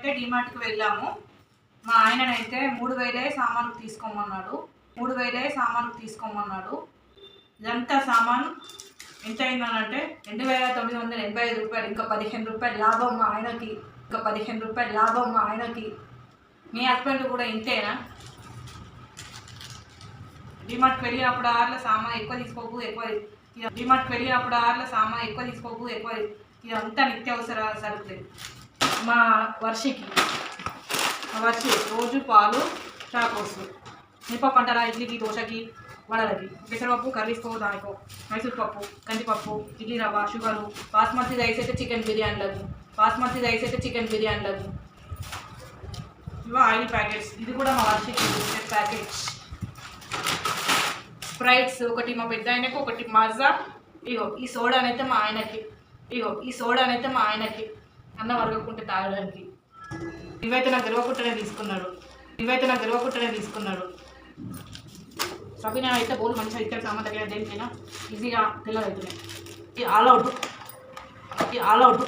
అయితే డిమార్ట్కి వెళ్ళాము. మా ఆయననైతే 3000 సామాన్లు తీసుకోమన్నాడు. 3000 సామాన్లు తీసుకోమన్నాడు. ఇదంతా సామాను ఎంత అయిందనంటే 2985 రూపాయలు. ఇంకా 15 రూపాయలు లాభం మా ఆయనకి. ఇంకా 15 రూపాయలు లాభం మా ఆయనకి. మీ హస్బెండ్ కూడా ఇంతేనా? డిమార్ట్కి వెళ్ళినప్పుడు ఆర్ల సామాన్ ఎక్కువ తీసుకోకు, ఎక్కువ డిమార్ట్కి వెళ్ళినప్పుడు ఆర్ల సామాన్ ఎక్కువ తీసుకోకు, ఎక్కువ ఇదంతా నిత్యావసర సరుకులే. మా వర్షి రోజు పాలు, చాకోసు, మినపప్పు అంటారా, ఇడ్లీకి, దోశకి, వడలకి, పెసరపప్పు, కర్రీస్కో, దానికో, మైసూర్ పప్పు, కందిపప్పు, ఇడ్లీ రవ్వ, షుగరు, బాస్మతి రైస్ అయితే చికెన్ బిర్యానీలకు, ఇవి ఆయిల్ ప్యాకెట్స్. ఇది కూడా మా వర్షికి ప్యాకెట్స్. స్ప్రైట్స్ ఒకటి మా పెద్ద ఆయనకి, ఒకటి మజా. ఈ సోడానైతే మా ఆయనకి అన్నం వరగకుంటే తాగడానికి. ఇవైతే నాకు తెలియకుండానే తీసుకున్నాడు. సబీనా అయితే బోల్ మంచిగా ఇచ్చాడు. సామాన్ దగ్గర దేనికైనా ఈజీగా తెల్లదవుతున్నాయి. ఈ ఆల్ అవుట్